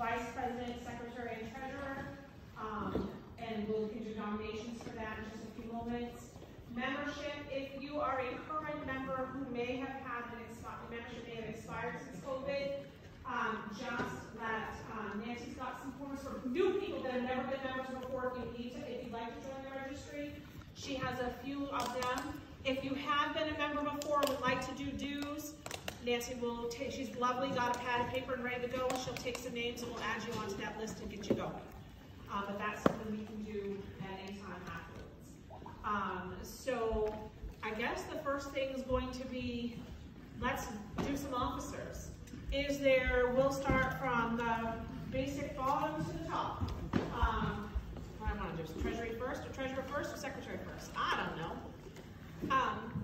vice president, secretary, and treasurer. And we'll get your nominations for that in just a few moments. Membership, if you are a current member who may have had membership may have expired since COVID, just let Nancy's got some forms for new people that have never been members before. If you'd like to join the registry, she has a few of them. If you have been a member before and would like to do dues, Nancy will take, she's lovely, got a pad of paper and ready to go. She'll take some names and we'll add you onto that list and get you going. But that's something we can do at any time afterwards. So I guess the first thing is going to be, let's do some officers. We'll start from the basic bottom to the top. What I want to do is treasury first, or treasurer first, or secretary first? I don't know.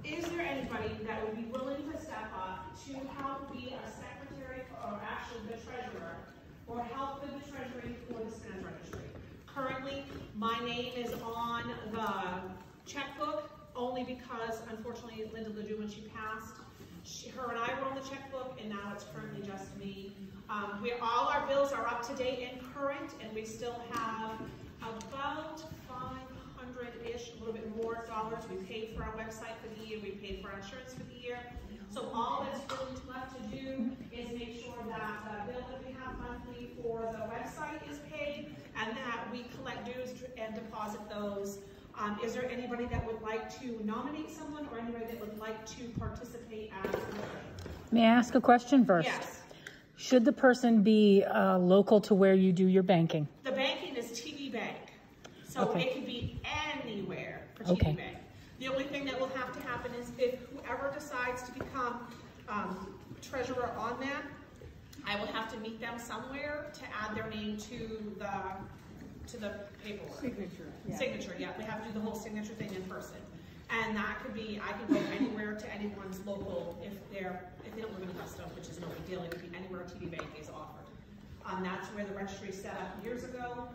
Is there anybody that would be willing to step up to help be a secretary, or actually the treasurer, or help with the treasury for the Spinners Registry? Currently, my name is on the checkbook only because, unfortunately, Linda Ledoux, when she passed, her and I were on the checkbook, and now it's currently just me. All our bills are up to date and current, and we still have about 500-ish, a little bit more dollars. We paid for our website for the year, we paid for our insurance for the year. So all that's really left to do is make sure that the bill that we have monthly for the website is paid, and that we collect dues and deposit those. Is there anybody that would like to nominate someone, or anybody that would like to participate as a treasurer? May I ask a question first? Yes. Should the person be local to where you do your banking? The banking is TD Bank. So okay. It could be anywhere for TD Bank. The only thing that will have to happen is if whoever decides to become treasurer on that, I will have to meet them somewhere to add their name to the paperwork. Signature, yeah. We have to do the whole signature thing in person. And that could be, I can go anywhere to anyone's local, if they don't live in Augusta, which is no big deal, it could be anywhere TD Bank is offered. That's where the registry set up years ago.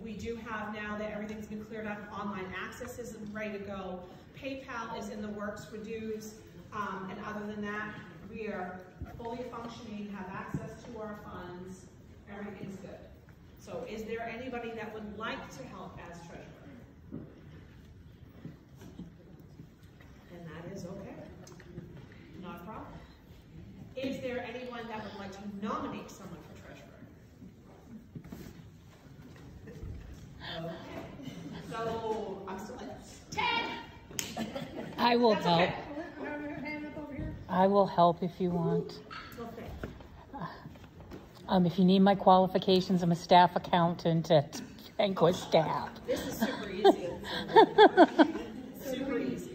We do have now that everything's been cleared up, online access is ready to go. PayPal is in the works for dues. And other than that, we are fully functioning, have access to our funds, everything's good. So is there anybody that would like to help as treasurer? And that is okay, not a problem. Is there anyone that would like to nominate someone for treasurer? Okay, so I'm still like, 10! I will That's help. Okay. I will help if you want. Okay. If you need my qualifications, I'm a staff accountant at Banquet Staff. This is super easy. Super easy.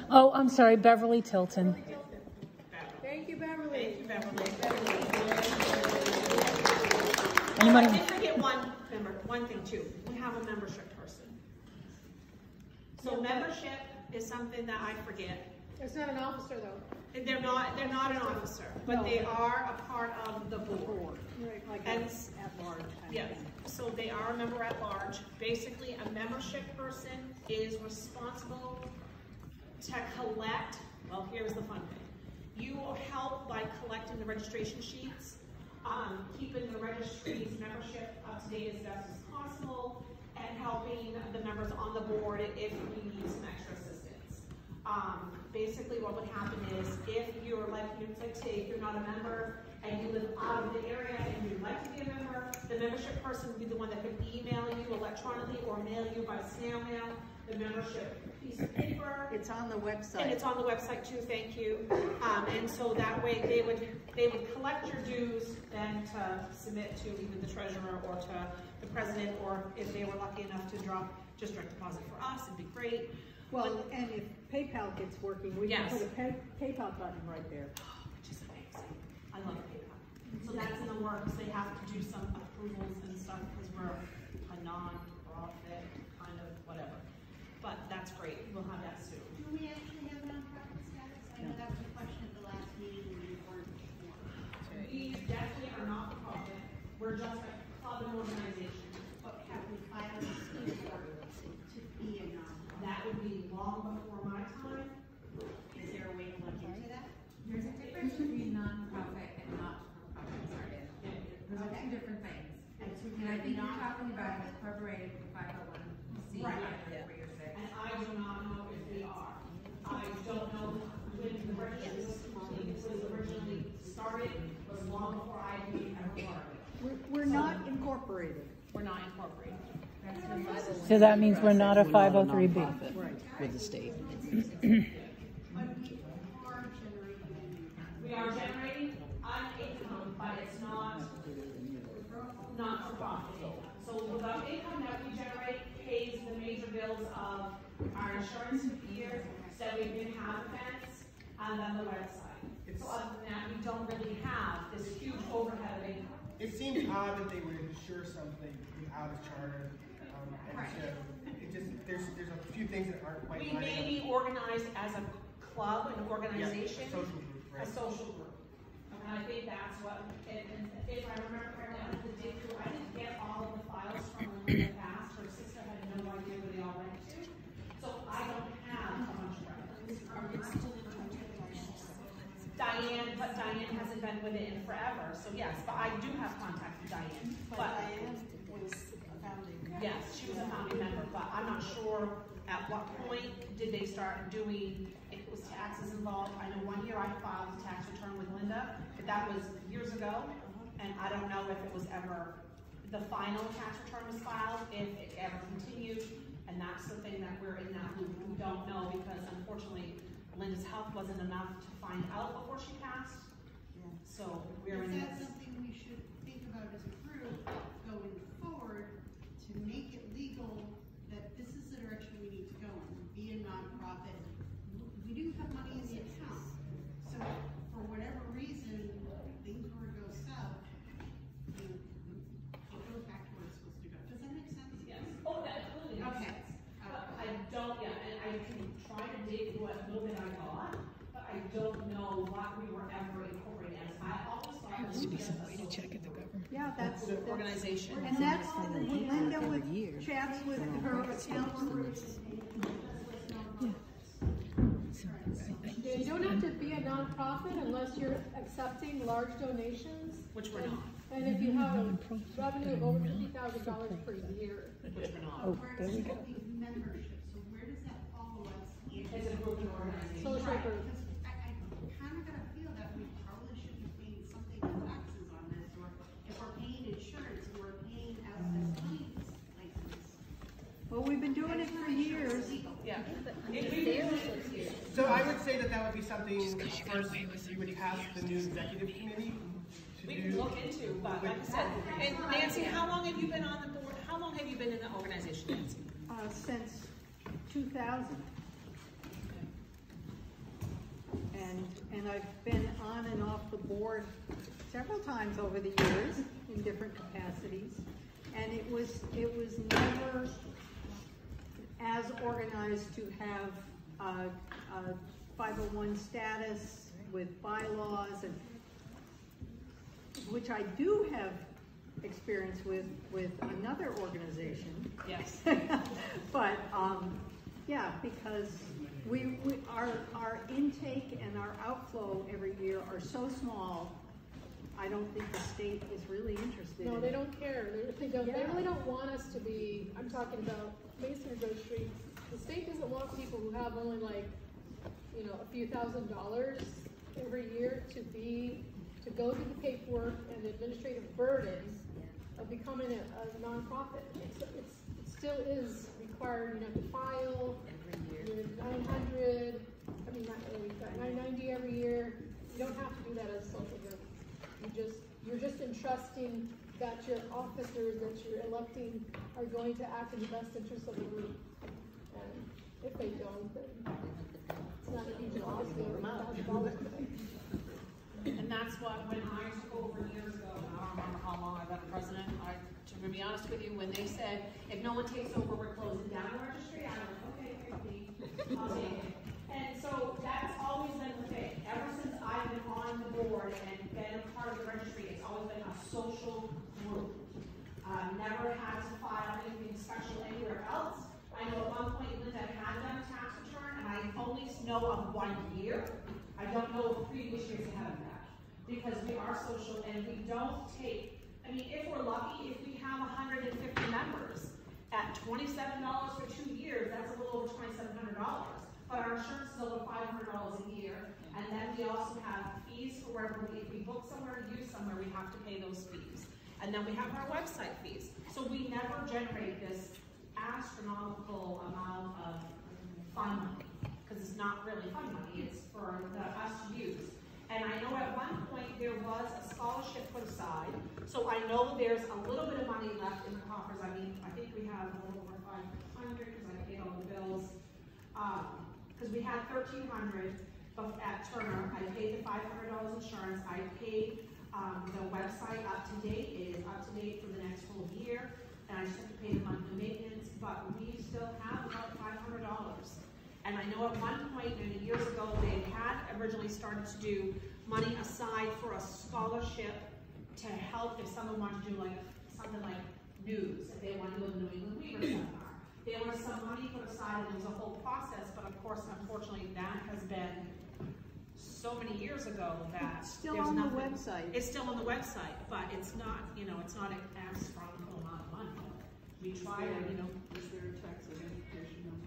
Oh, I'm sorry, Beverly Tilton. Thank you, Beverly. Thank you, Beverly. Anybody? I did forget one thing too. We have a membership person. So membership is something that I forget. It's not an officer though. They're not an officer, but they are a part of the board. Right, like And at large. yes, so they are a member at large. Basically, a membership person is responsible to collect, well, here's the fun thing. You will help by collecting the registration sheets, keeping the registry's membership up to date as best as possible, and helping the members on the board if we need some extra assistance. Basically what would happen is if you're like say if you're not a member and you live out of the area and you'd like to be a member, the membership person would be the one that could email you electronically or mail you by snail mail the membership piece of paper. It's on the website. And it's on the website too, thank you. And so that way they would collect your dues then to submit to either the treasurer or to the president, or if they were lucky enough to drop just direct deposit for us, it'd be great. Well, and if PayPal gets working, we Yes. can put a PayPal button right there. Which is amazing. I love PayPal. So that's in the works. They have to do some approvals and stuff because we're a non-profit kind of whatever. But that's great. We'll have that soon. Do we actually have nonprofit status? I know that was a question at the last meeting when you weren't sure. We definitely are not for profit. We're just a club and organization. But have we filed a scheme for to be a nonprofit? That would be long before my time. Is there a way to look into that? There's a difference between non-profit and not-for-profit, sorry. There's a different things. And it's And I think you're not, talking about it incorporated with 501C, Right. like 3 or 6. and I do not know if we are. I don't know when the registry was originally started, was long before I became ever part of it. We're not incorporated. We're not incorporated. So that means we're not a 503B. Right. with the state. We are generating an income, but it's not for profit income. So the income that we generate pays the major bills of our insurance here, so we can have events, and then the website. So other than that, we don't really have this huge overhead of income. It seems odd that they would insure something without a charter, and so it just there's a few things that aren't quite. We may be organized as a club, an organization, social group, right? a social group. And I think that's what, and if I remember correctly, I didn't get all of the files from when they passed. Her sister had no idea where they all went to. So I don't have a bunch of records. Diane hasn't been with it in forever, so yes, but I do have contact with Diane. But Diane was a founding. yes, she was a founding member, but I'm not sure at what point did they start doing, if it was taxes involved. I know one year I filed a tax return with Linda, but that was years ago, and I don't know if it was ever, the final tax return was filed, if it ever continued, and that's the thing that we're in that loop. We don't know, because unfortunately, Linda's health wasn't enough to find out before she passed, so we're in Is this. that something we should think about as a group going forward to make it legal that this is the direction we need to go in, be a nonprofit? We do have money in the account, so for whatever reason, things were to go south, it goes back to where it's supposed to go. Does that make sense? Yes. Oh, that absolutely makes Okay. sense. But I don't, and I can try to dig what little bit I got, but I don't know what we were ever incorporated as. I always thought it was just a Yeah, that's. organization. And that's, Linda chats with her accountants. You don't have to be a nonprofit unless you're accepting large donations. Which we're not. And if you have a revenue of over $50,000 per year. Which we're not. Oh, there we go. Membership, so where does that follow us? It's a group and organization. Social group. Because I kind of got a feel that we probably should be paying something in taxes on this, or if we're paying insurance, and we're paying out this license. Well, we've been doing it for years. Yeah. So I would say that would be something first we would task the new executive committee to We do. can look into, but like I said, and Nancy, how long have you been on the board? How long have you been in the organization, Nancy? Since 2000. And I've been on and off the board several times over the years in different capacities. And it was never as organized to have a 501 status with bylaws, and which I do have experience with another organization. Yes. But yeah, because our intake and our outflow every year are so small, I don't think the state is really interested. No, in they it. don't care. They really don't want us to be, I'm talking about Maine Spinners Registry. The state doesn't want people who have only like, a few $1,000s every year to go through the paperwork and the administrative burden of becoming a nonprofit. It still is required, to file your 900, not really, 990 every year. You don't have to do that as a social group. You're just entrusting that your officers that you're electing are going to act in the best interest of the group. And if they don't, then it's not a huge loss. And that's what, when I took over years ago, and I don't remember how long I've been president, to be honest with you, when they said, if no one takes over, we're closing down the registry, I was like, okay, I'll take it. And so that's always been the thing. Ever since I've been on the board and been a part of the registry, it's always been a social group. Never had to file anything special anywhere else. I know at one point Linda had done a tax return, and I only know of 1 year. I don't know if previous years had that, because we are social and we don't take, if we're $27 for 2 years, that's a little over $2,700. But our insurance is over $500 a year. And then we also have fees for wherever if we book somewhere, use somewhere, we have to pay those fees. And then we have our website fees. So we never generate this astronomical amount of fund money, because it's not really fund money, it's for us to use. And I know at one point there was a scholarship put aside, so I know there's a little bit of money left in the coffers. I mean, I think we have a little over 500 because I paid all the bills. Because we had 1,300 at Turner. I paid the $500 insurance. I paid the website up to date. It is up to date for the next full year. And I just have to pay the monthly maintenance, but we still have about $500. And I know at one point many years ago, they had originally started to do money aside for a scholarship to help if someone wanted to do like something like news, if they wanted to go to the New England Weaver Seminar. There was some money put aside and there was a whole process, but of course, unfortunately, that has been so many years ago that It's still there's on nothing. the website. It's still on the website, but it's not, you know, it's not an astronomical amount of money. We try to, you know. Is there a tax identification number?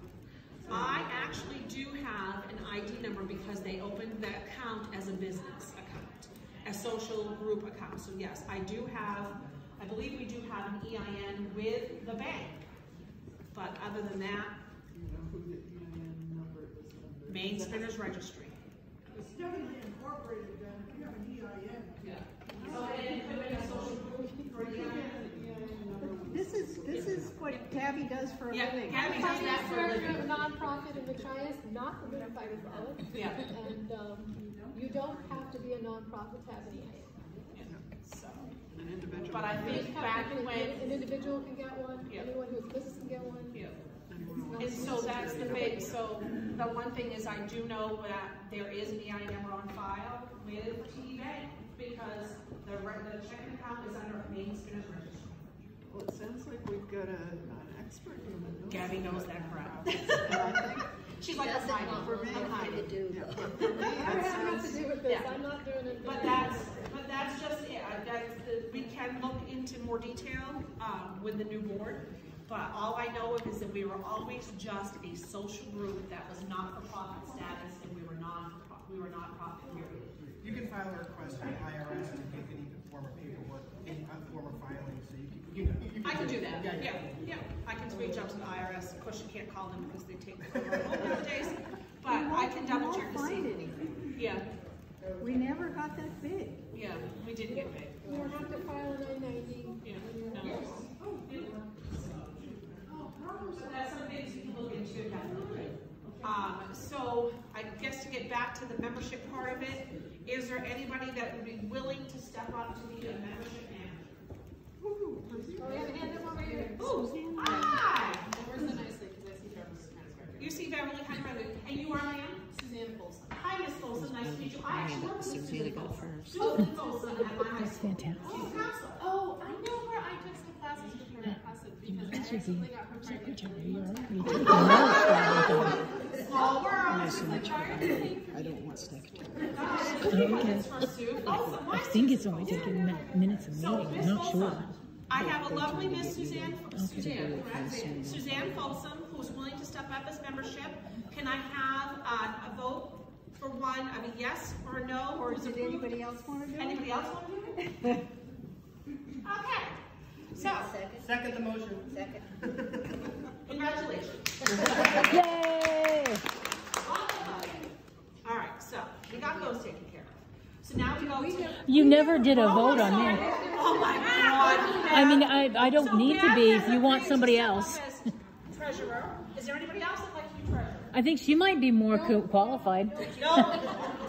I actually do have an ID number because they opened the account as a business account, a social group account. So yes, I do have, I believe we do have an EIN with the bank. But other than that, Do you know who the EIN number is under? Maine Spinners Registry. It's definitely incorporated then, if you have an EIN. Yeah. So it could be a social group for EIN. This is what Gabby does for a Yeah, living. Gabby does that for a Director of a living. nonprofit in Machias, not permitted by the borough. Yeah. And, you don't have to be a nonprofit to have an EIN. So, An individual. but I think back when, An individual can get one, Yeah. anyone who's a business can get one. yeah. Anyone And else? so that's the big, so the one thing is I do know that there is an EIN number on file with TD Bank because the checking account is under Maine Spinners Registry. Well, it sounds like we've got an expert in the Gabby knows that crap. I think, She's like, I'm hiding. for me, I'm hiding. yeah, for me, I it have nothing sounds, to do with this, Yeah. I'm not doing it. But that's just it. We can look into more detail with the new board. But all I know of is that we were always just a social group that was not-for-profit status, and we were not-profit period. You can file a request with the IRS and get any form of paperwork, any form of filing, so you can. I can do that. Yeah. Yeah. I can reach out to the IRS. Of course, you can't call them because they take forever nowadays. But I can double check to We won't find see. anything. Yeah. We never got that big. Yeah. We didn't get paid. You don't have to file a 990. Yeah. No. But that's some things you can look into definitely. So I guess to get back to the membership part of it, is there anybody that would be willing to step up to be a membership manager? Oh, we have a hand up over here. Ooh, hi! Where's the nice thing? Because I see Beverly's kind of right You see Beverly Hunter, and you are Lan? Suzanne Folsom. Hi, Miss Folsom, nice to meet you. I actually work with Susan Folsom. Susan Folsom at my high school. Fantastic. She's a counselor. Oh, I know her. I took some classes with her at Casa because I actually got her pregnant. Small world. I don't want secretary. It's for Sue Folsom. I think it's only taking minutes a So, meeting, Miss I'm not Folsom, sure. I have a lovely Miss Suzanne, Suzanne Folsom, who's willing to step up as membership. Can I have a vote for one, I mean, yes or no? Or Who's did approved? anybody else want to do it? Anybody else want to do it? Okay, so, Second the motion. congratulations. Yay! All right, so we got those taken care of. So now we go to. You never did a vote on sorry. that. Oh my God. I mean, I don't So need to Gabby be has if you want agreed somebody to step up else. as Treasurer. Is there anybody else that'd like to be treasurer? I think she might be more qualified. No.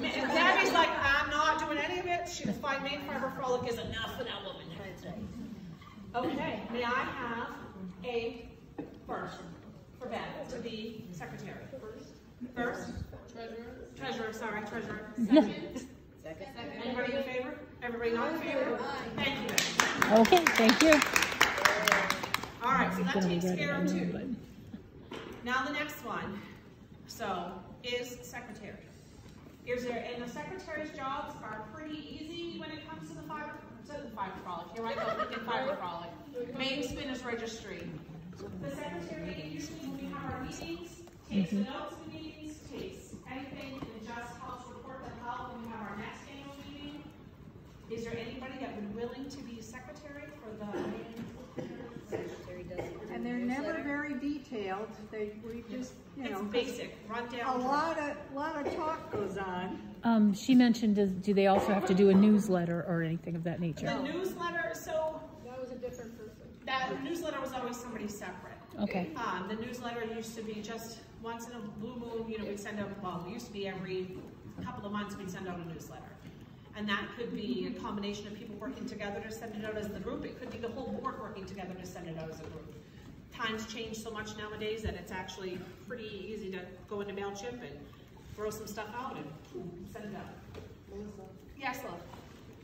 Gabby's like, I'm not doing any of it. She was fine. Maine Fiber Frolic is enough for that woman. Okay, may I have a first for Beth to be secretary? First? Treasurer, sorry, treasurer. Second. Anybody in favor? Everybody not in favor? Thank you, Beth. Okay, thank you. All right, so that Gonna takes regret it, care I of know, two. but- Now the next one, so, is secretary. And the secretary's jobs are pretty easy when it comes to the fiber frolic. Here I go, thinking fiber frolic. Maine Spinners Registry. The secretary usually when we have our meetings, takes the notes of the meetings, takes anything, and just helps report the health when we have our next annual meeting. Is there anybody that would be willing to be secretary for the And they're never very detailed, we just, you know. It's basic, rundown. A lot of talk goes on. She mentioned, do they also have to do a newsletter or anything of that nature? The newsletter, so That was a different person. that newsletter was always somebody separate. Okay. The newsletter used to be just once in a blue moon, you know, we'd send out, well, it used to be every couple of months we'd send out a newsletter. And that could be a combination of people working together to send it out as the group. It could be the whole board working together to send it out as a group. Times change so much nowadays that it's actually pretty easy to go into MailChimp and throw some stuff out and send it out. Melissa, Yes, love.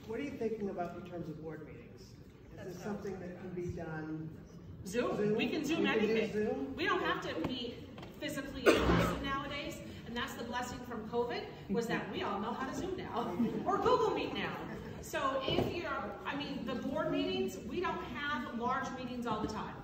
what are you thinking about in terms of board meetings? Is this something that can be done? Zoom. We can Zoom We can do anything. Zoom? We don't have to meet physically in person nowadays, and that's the blessing from COVID, was that we all know how to Zoom now, or Google Meet now. So if you're, I mean, the board meetings, we don't have large meetings all the time.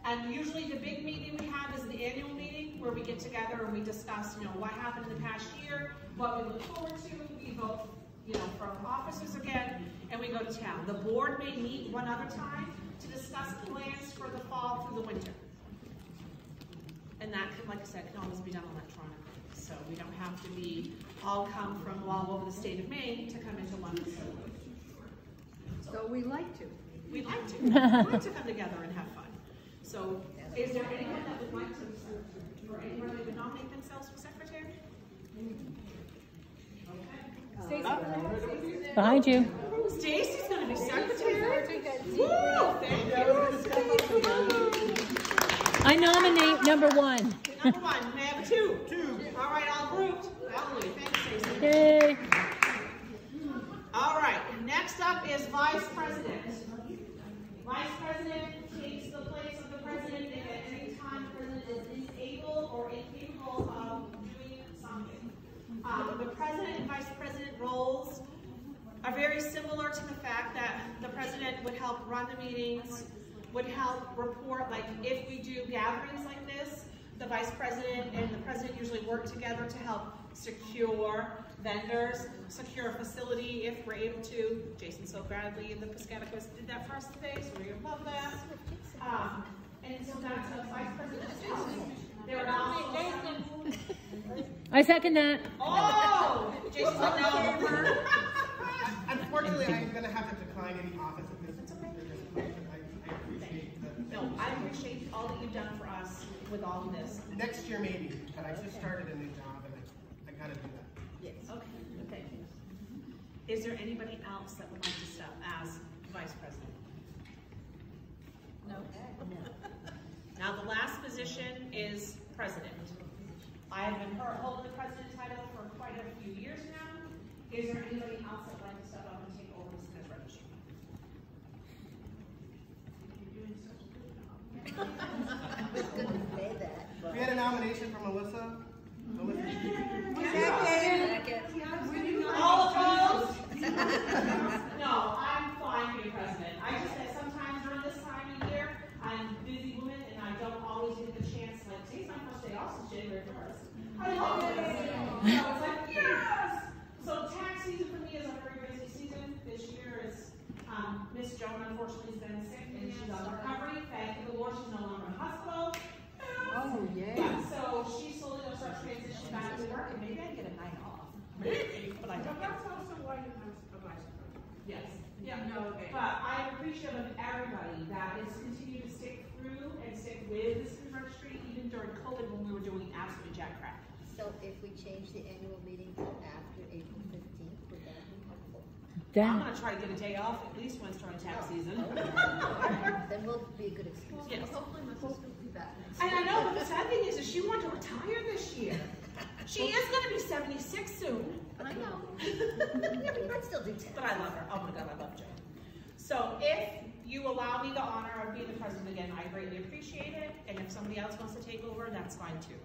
And usually the big meeting we have is the annual meeting, where we get together and we discuss, you know, what happened in the past year, what we look forward to, we vote, you know, for officers again, and we go to town. The board may meet one other time to discuss plans for the fall through the winter. And that can, like I said, can always be done electronically. So we don't have to be all come from all over the state of Maine to come into one facility. So we like to. We'd like to. We'd like to come together and have fun. So is there anyone that would like to, or anyone that would nominate themselves for secretary? Okay. Behind you. Stacy's gonna be secretary? Take that deep Woo, breath. thank you. I nominate number 1. Number 1, may I have 2? 2. All right, all grouped. Hallelujah, thanks, Stacy. Yay. All right, next up is vice president. Vice president takes the place of the president if at any time the president is unable or incapable of doing something. The president and vice president roles are very similar to the fact that the president would help run the meetings, would help report, like if we do gatherings like this, the vice president and the president usually work together to help secure vendors, secure a facility if we're able to. Jason so Bradley and the Piscataquis did that for us today, so we love that. And so that's a vice president. There are also I second that. oh, Jason's like, no. Unfortunately, I'm going to have to decline any office at this point. I appreciate that. No, I appreciate all that you've done for us with all of this. Next year maybe, but I just started a new job and I got to do that. Yes. Okay. Okay. Is there anybody else that would like to step as vice president? No. Now the last position is president. I have been holding the president title for quite a few years now. Is there anybody else that would like to step up and take over the Spinners Registry? You're doing such a good job. We had a nomination from Melissa. All opposed? No, I'm fine being president. I just said sometimes during this time of year, I'm a busy woman and I don't always get the chance, like today's my first day off since January 1st. I love it. So it's like, yes! So tax season for me is a very busy season. This year is, Miss Joan unfortunately has been sick and she's on recovery. Thank the Lord she's no longer in the hospital. Oh, yay. Yeah, so she's slowly going to start transitioning back to work, and maybe I get a night off. Maybe, but I don't. That's also why you have a vice president. Yes. Yeah. No, okay. But I'm appreciative of everybody that is continuing to stick through and stick with the Spinners Registry, even during COVID when we were doing absolute jack crap. So if we change the annual meeting to after April 15th, would that be helpful? I'm going to try to get a day off at least once during tax season. Then we'll be a good excuse. Yes. Hopefully my sister will be back next And I know, but the sad thing is she wanted to retire this year. She is going to be 76 soon. I know. Yeah, but you might still do 10. But I love her. Oh my God, I love Jo. So if you allow me the honor of being the president again, I greatly appreciate it. And if somebody else wants to take over, that's fine too.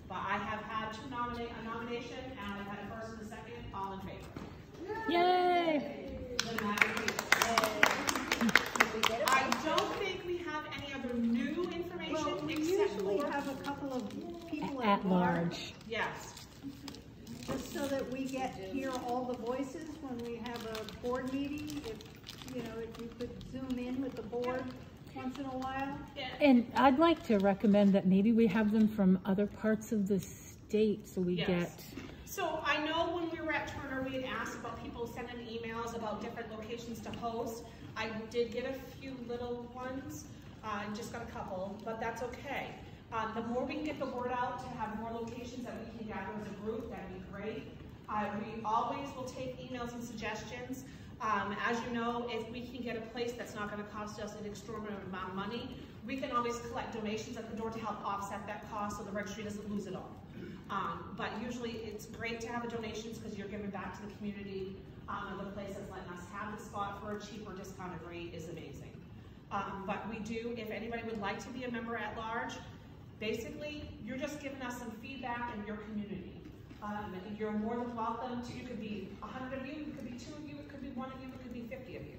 But I have had a nomination, and I've had a first and a second, all in favor. Yay! I don't think we have any other new information at large. Yes. Just so that we hear all the voices when we have a board meeting, if you could zoom in with the board once in a while. Yeah. And I'd like to recommend that maybe we have them from other parts of the state so we get. So I know when we were at Turner, we had asked about people sending emails about different locations to host. I did get a few little ones, just got a couple, but that's okay. The more we can get the word out to have more locations that we can gather as a group, that'd be great. We always will take emails and suggestions. As you know, if we can get a place that's not going to cost us an extraordinary amount of money, we can always collect donations at the door to help offset that cost so the registry doesn't lose it all. But usually it's great to have the donations because you're giving back to the community, and the place that's letting us have the spot for a cheaper discounted rate is amazing. But we do, if anybody would like to be a member at large, basically you're just giving us some feedback in your community. You're more than welcome to, it could be 100 of you, it could be 2 of you, it could be 1 of you, it could be 50 of you.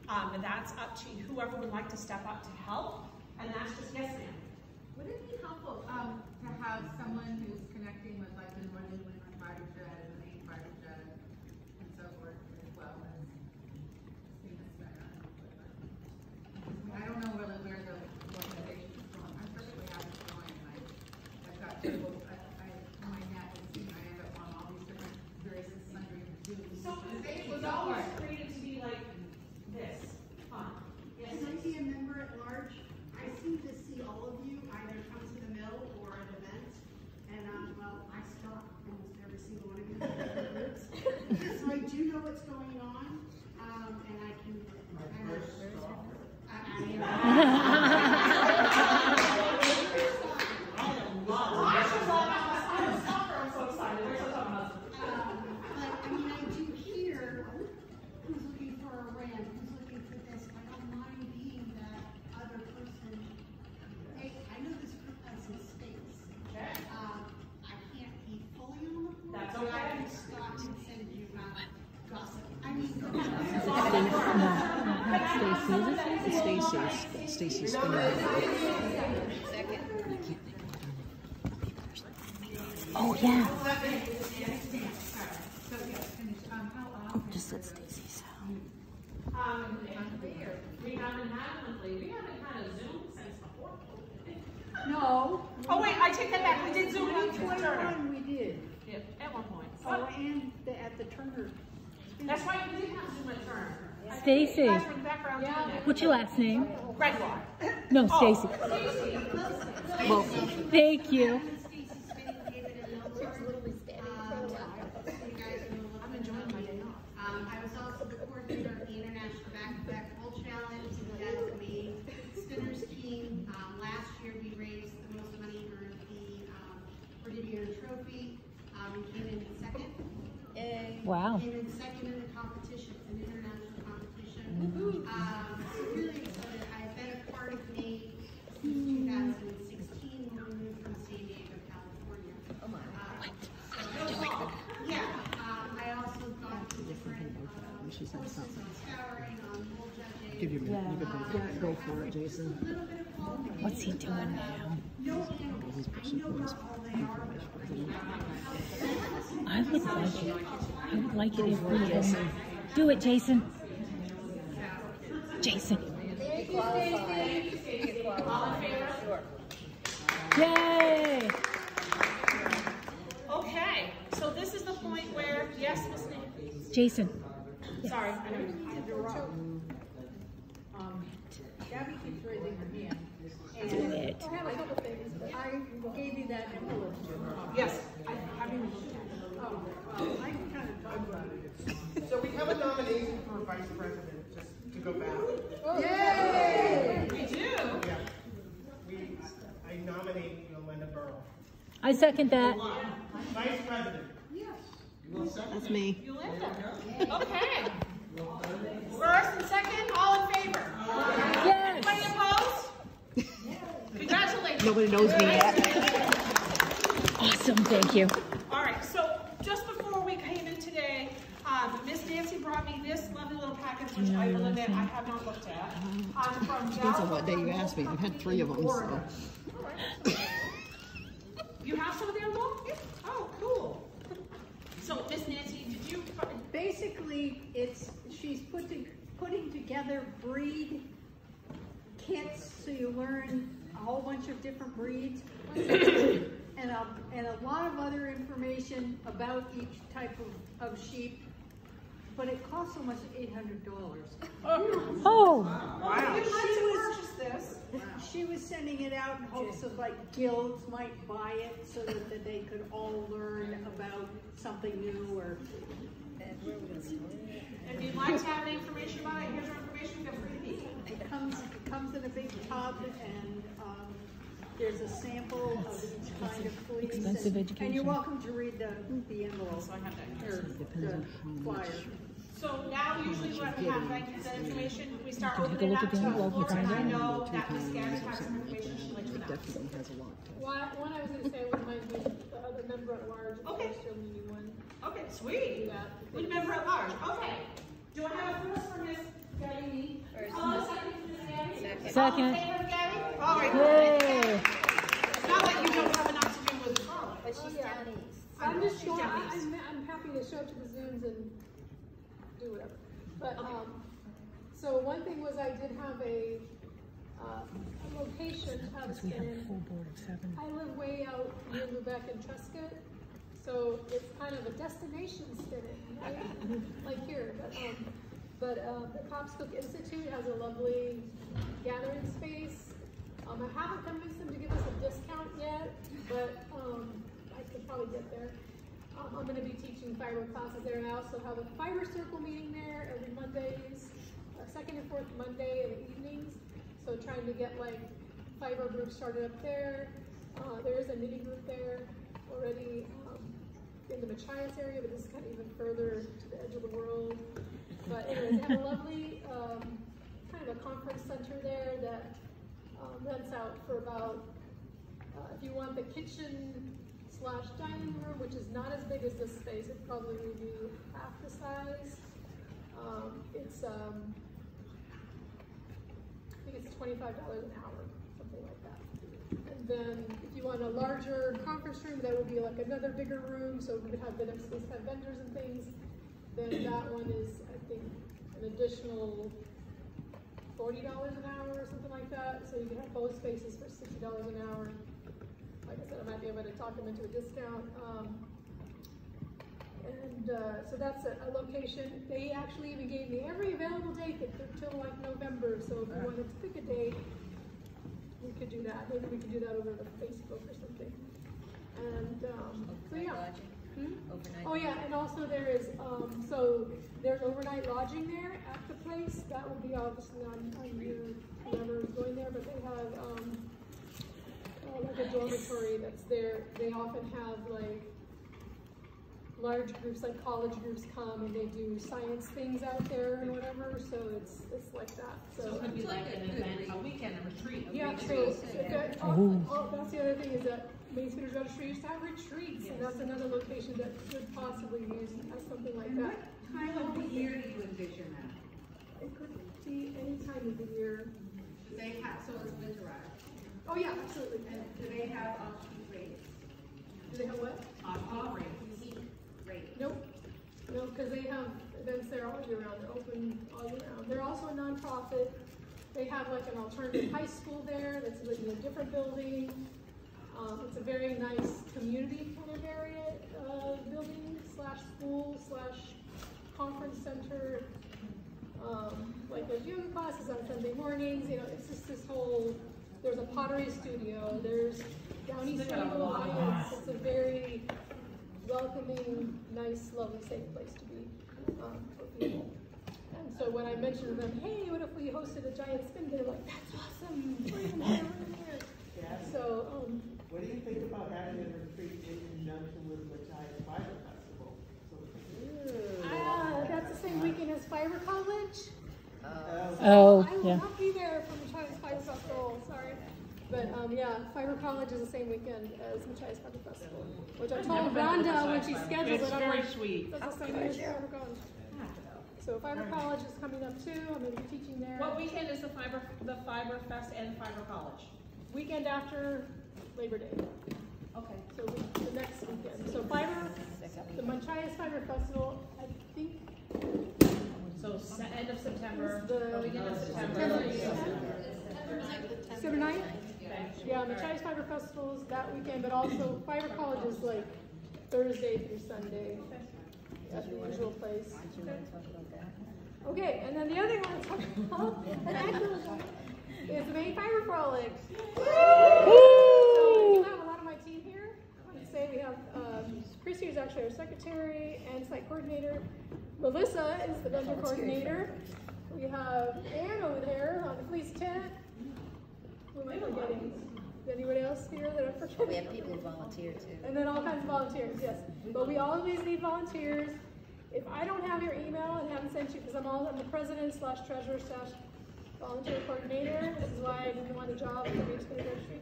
And that's up to whoever would like to step up to help, and that's just yes ma'am. Would it be helpful to have someone who's connecting with like the Northern New England watershed and the Maine watershed and so forth as well as being a spinner? I don't know really where the organization is going. I'm perfectly happy going. I've got people. My net is I end up on all these different various sundry Zooms. So it was always created to be like this, fun. Yes. Can I be a member at large? I seem to see all of you either come to the mill or at events, and well, I stalk almost every single one of you groups, so I do know what's going on, and I can. Stacy's spinning. Oh yeah. Oh, just let Stacy sound. We haven't had monthly. We haven't had a Zoom since before COVID. No. Oh wait, I take that back. We did Zoom at Turner. We did. Yep, at one point. Oh, and at the Turner. That's right, we did have Zoom at Turner. Stacy, You guys were in the background doing it. what's your last name? Gregoire. No, Stacy. Stacy. Well, thank you. I'm enjoying my day off. I was also the coordinator of the International Back-to-Back Bowl Challenge as the Maine Spinners team. Last year we raised the most money for the Brigadier Trophy. We came in second. Wow. Came in second in the competition, an international competition. Really excited. I've been a part of Maine since 2016 when we moved from San Diego, California. Oh my. Yeah, I also got to different courses on scouring, on wool judging. Give you a minute. You go for it, Jason. What's he doing now? No animals. I know not all they are, but I would like it if we could. Do it, Jason. Jason. Yay! Okay, so this is the point where, yes, Miss Nate? Jason. Sorry. Gabby keeps raising her hand. Do it. I have a couple things, but I gave you that envelope. Yes. I mean, Oh, well, I can kind of talk about it. So we have a nomination for vice president, just to go back. Yay! we do. Yeah. I nominate Linda Burrow. I second that. Vice president. That's me. Yolanda. Okay. First and second, all in favor? Yes. Anybody opposed? Congratulations. Nobody knows me yet. Awesome, thank you. All right, so just before we came in today, Miss Nancy brought me this lovely little package, which I will admit I have not looked at. From Depends on what day you ask me. I've had 3 of them, so. You have some of theirs? basically, she's putting together breed kits, so you learn a whole bunch of different breeds, and a lot of other information about each type of sheep. But it costs almost $800. Oh, She was sending it out in hopes of like guilds might buy it so that they could all learn about something new or. If you'd like to have any information about it, here's your information, feel free to be. It comes in a big tub, and there's a sample of each kind of fleece. Expensive education. And you're welcome to read the envelope. So I have that. Or the flyer. So now usually what we have, like that information, we start Take a opening look up at the to the envelope floor, and and I find know that Ms. Gabby has some information she'd like to announce. One I was gonna say would might be the other member at large. If Okay. there's still anyone. Okay, sweet. Yeah. With member at large, okay. Do I have a first for Ms. Gabby? Second for Ms. Gabby? Second. All in favor of Gabby? All right. Yay. It's not like you don't have enough to do with Charlotte. But she's down east. I'm just She's going, down east. I'm happy to show up to the Zooms and do whatever. But, so one thing was I did have a location to have a We have a spin-in. full board of 7. I live way out near Lubec and Trescott, so it's kind of a destination spin-in, right? Like here, but the Copskook Institute has a lovely gathering space. I haven't convinced them to give us a discount yet, but I could probably get there. I'm going to be teaching fiber classes there, and I also have a fiber circle meeting there every Mondays, second and fourth Monday in the evenings. So trying to get like fiber groups started up there. There is a knitting group there already in the Machias area, but this is kind of even further to the edge of the world. But anyways, they have a lovely kind of a conference center there that rents out for about, if you want the kitchen/dining room, which is not as big as this space, it probably would be half the size. It's I think it's $25 an hour, something like that. And then if you want a larger conference room, that would be like another bigger room, so we could have the next space have vendors and things. Then that one is, I think, an additional $40 an hour or something like that. So you can have both spaces for $60 an hour. Like I said, I might be able to talk them into a discount. So that's a location. They actually even gave me every available date until like November. So if you wanted to pick a date, we could do that. Maybe we could do that over the Facebook or something. And so yeah. Oh yeah, and also there is so there's overnight lodging there at the place. That would be obviously on you, whoever is going there, but they have like a dormitory that's there. They often have like large groups, like college groups come and they do science things out there and whatever. So it's like that. So it could be like an event, a weekend, a retreat. Yeah, so that's the other thing is that Maine Spinners Registry used to have retreats, and that's another location that could possibly use as something like that. What time of the year do you envision that? It could be any time of the year. They have, so it's winterized. Oh yeah, absolutely. And do they have off-peak rates? Do they have what? Off-peak rates. Nope. No, because they have events there all year round. They're open all year round. They're also a nonprofit. They have like an alternative high school there that's in a different building. It's a very nice community kind of area, building / school / conference center. Like there's yoga classes on Sunday mornings. You know, it's just this whole. There's a pottery studio. There's Downey Stable Alliance. It's a very welcoming, nice, lovely, safe place to be for people. And so when I mentioned to them, hey, what if we hosted a giant spin? They're like, that's awesome. We're in there. Yeah. So. What do you think about having a retreat in conjunction with Machias Fiber Festival? That's the same weekend as Fiber College. Oh, I will yeah. not be there for Machias Fiber Festival, sorry. But yeah, Fiber College is the same weekend as Machias Fiber Festival, which I told Rhonda when she scheduled it. It's very sweet. That's the same weekend as Fiber College. So Fiber College is coming up too. I'm going to be teaching there. What weekend is the Fiber Fest and Fiber College? Weekend after Labor Day. Okay. So the next weekend. So the Machias Fiber Festival, I think So end of September, The- beginning of September. September 9th? Okay. Yeah, the Chinese Fiber Festival is that weekend, but also Fiber College is like Thursday through Sunday at the usual place. Okay, and then the other thing I want to talk about is the Maine Fiber Frolic. So we do have a lot of my team here. I want to say we have Chrissy, who's actually our secretary and site coordinator. Melissa is the vendor coordinator. We have Ann over there on the police tent. Who am I forgetting? Is anyone else here that I'm forgetting? We have people who volunteer too. And then all kinds of volunteers, yes. But we always need volunteers. If I don't have your email and haven't sent you, because I'm the president/treasurer/volunteer coordinator, this is why I didn't want a job at the Maine Spinners Registry.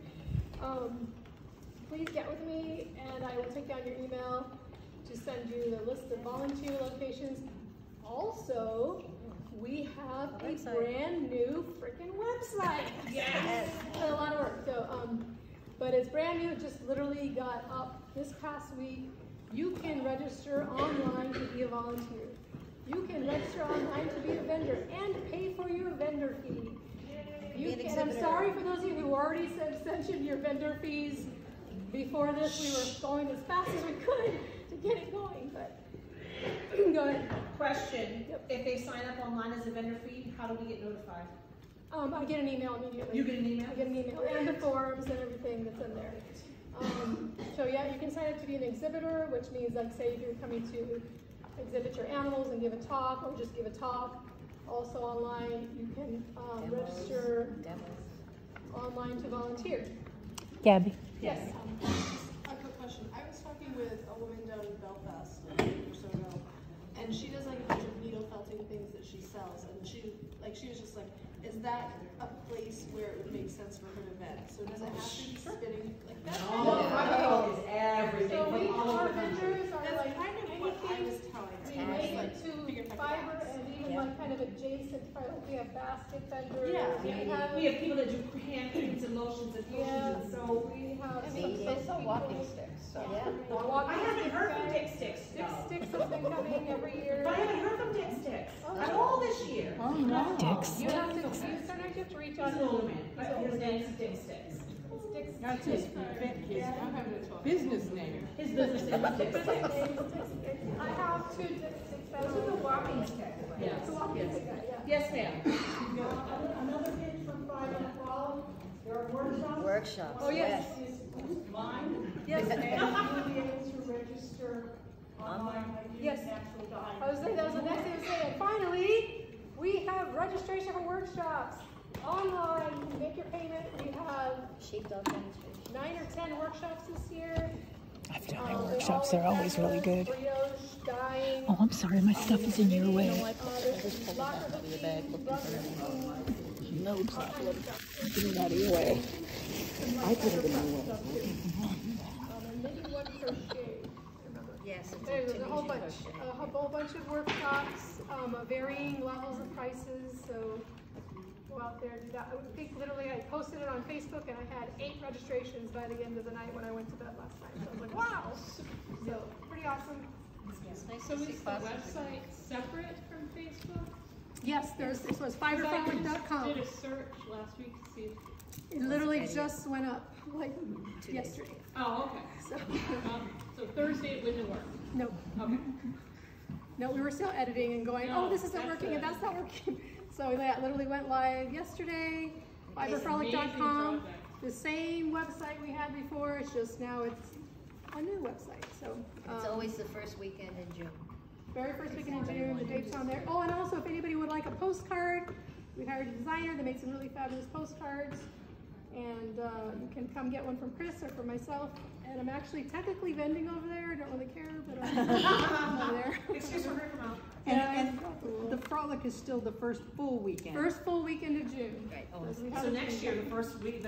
Please get with me and I will take down your email to send you the list of volunteer locations. Also, we have a brand new freaking website. Yes. It's a lot of work. So, but it's brand new. It just literally got up this past week. You can register online to be a volunteer. You can register online to be a vendor and pay for your vendor fee. And I'm sorry for those of you who already sent in your vendor fees before this. We were going as fast as we could to get it going, but go ahead. Question, if they sign up online as a vendor fee, how do we get notified? I get an email immediately. You get an email? I get an email and the forms and everything that's in there. So yeah, you can sign up to be an exhibitor, which means like say if you're coming to exhibit your animals and give a talk or just give a talk. Also online, you can register online to volunteer. Gabby. Yes. A quick question. I was talking with a woman down in Belfast a week or so ago, and she does like a bunch of needle felting things that she sells, and she was just like, is that a place where it would make sense for her to vent? So does it have to be spinning like that? No, is everything So we, from all our over the country. vendors are That's like kind of what I was telling her. related to fiber and even like kind of adjacent to fiber. We have basket vendors. Yeah. We have people that do hand creams and lotions and potions, Yeah. and so We have They some walking sticks, so. I haven't heard from Dick Sticks. Sticks has been coming every year. But I haven't heard from Dick Sticks at all this year. Oh, no. Dicks. You have to reach out He's to an older man. His name is Dick Sticks. That's his business name. His business name is Dick Sticks. I have two sticks. Those are the walking sticks. Yes. It's a walking stick, yeah. Yes, ma'am. Another pitch from Five and Twelve, there are workshops. Workshops. Oh, yes. Mine. Yes. And you'll be able to register online. Yes. I was saying that was the next thing to say. And finally, we have registration for workshops online. You can make your payment. We have Sheepdog demonstration. 9 or 10 workshops this year. I've done my workshops. They're always really good. Brioche, dyeing. Oh, I'm sorry. My stuff is in your way. There's lots of No problem. Get it out of your way. I put it in my way. and maybe one crochet. Yes, it's There's a a whole bunch, crochet. a whole bunch of workshops, varying levels of prices, so go out there and do that. I think literally I posted it on Facebook and I had 8 registrations by the end of the night when I went to bed last night. So I was like, wow! So, pretty awesome. It's nice So to see is the classes. website separate from Facebook? Yes, this was I fiberfrolic.com. did a search last week to see if, It literally just went up, like, 2 days. yesterday. oh, okay. So, So Thursday it wouldn't work. no. Okay. No, we were still editing and going, oh, this isn't that's working and good. that's not working. So that literally went live yesterday, Amazing fiberfrolic.com. project. The same website we had before, it's just now it's a new website, so. It's always the first weekend in June. Very first weekend in June, the date's on there. Oh, and also if anybody would like a postcard, we hired a designer that made some really fabulous postcards. And you can come get one from Chris or from myself. And I'm actually technically vending over there, I don't really care, but I'm over there. Excuse me, come out. And the frolic is still the first full weekend. First full weekend of June. Right. Because we So haven't next changed year, it. the first is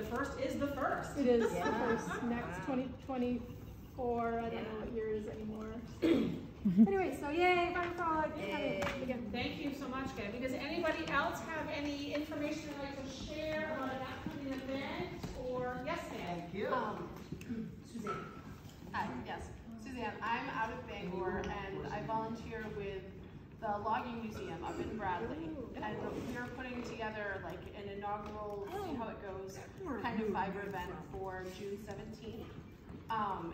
the first. It is Yeah. the first, next 2024, I don't know what year it is anymore. Anyway, so yay, Fiber Frolic. Yay. Again. Thank you so much, Gabby. Does anybody else have any information they'd like to share on an upcoming event? Or, yes, ma'am? Thank you. Suzanne. Hi, yes, Suzanne, I'm out of Bangor and I volunteer with the the logging museum up in Bradley, and we're putting together like an inaugural, see how it goes, kind of fiber event for June 17th.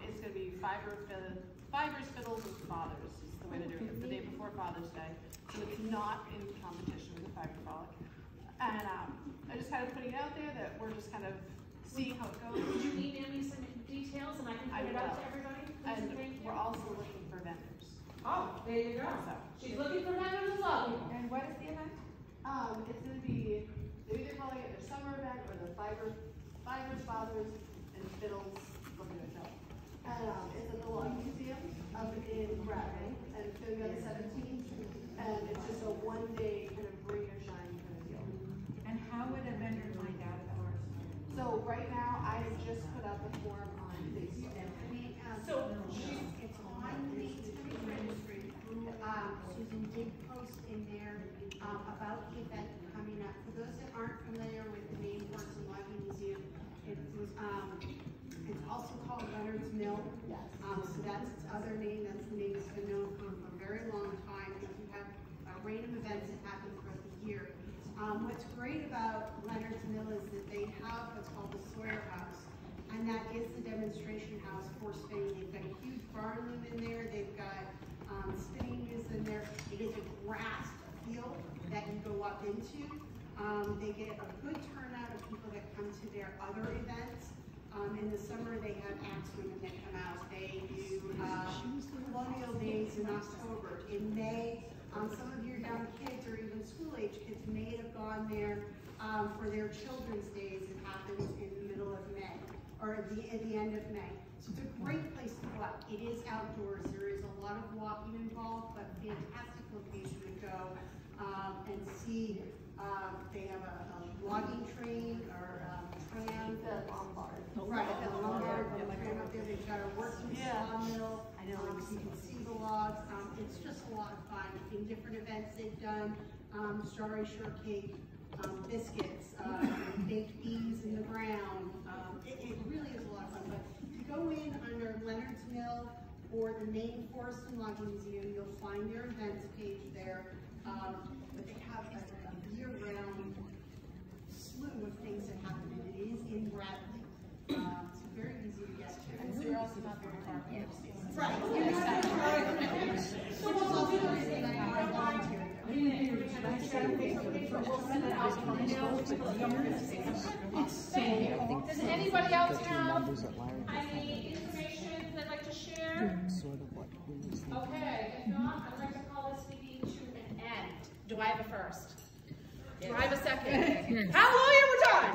It's gonna be fibers, fiddles, and fathers is the way to do it. It's the day before Father's Day, so it's not in competition with the Fiber Frolic. And I just kind of putting it out there that we're just kind of seeing how it goes. Would you email me some details and I can put it out to everybody? And we're also looking for vendors. Oh, there you go. So, She's looking for vendors as well. And what is the event? it's gonna be, they're either calling it their summer event or the fibers, fathers, and fiddles looking at show. And it's at the Logging Museum up in Bradley, and it's gonna be on the 17th. And it's just a one-day kind of bring your shine kind of deal. And how would a vendor find out about it? So right now, I have just put out the form on Facebook. So It's on the Maine Spinners Registry. Susan did post in there, about the event coming up. For those that aren't familiar with the Maine Horse and Logging Museum, it was, it's also called Leonard's Mill. So that's its other name. That's the name it's been known for a very long time. We have a range of events that happen throughout the year. What's great about Leonard's Mill is that they have what's called the Sawyer House, and that is the demonstration house for spinning. They've got a huge barn loom in there. They've got spinning wheels in there. It is a grass field that you go up into. They get a good turnout of people that come to their other events. In the summer, they have axe women that come out. They do colonial days in October. In May, some of your young kids or even school-age kids may have gone there for their children's days. It happens in the middle of May, or at the end of May. So it's a great place to go out. It is outdoors. There is a lot of walking involved, but fantastic location to go and see. They have a logging train or tram. The Lombard. Right, at the Lombard, the tram up there. They've got a working sawmill. I know, so you can see the logs. It's just a lot of fun. In different events they've done, strawberry shortcake, biscuits, baked beans in the ground. It really is a lot of fun. But if you go in under Leonard's Mill or the Maine Forest and Logging Museum, you'll find their events page there. But they have a year-round slew of things that happen, and it is in Bradley. It's very easy to get to. And so you're also not very far from your state. Right. Which is also the reason I volunteer. Does anybody else have any information they'd like to share? Okay, if not, I'd like to call this meeting to an end. Do I have a first? Do I have a second? Hallelujah, we're done!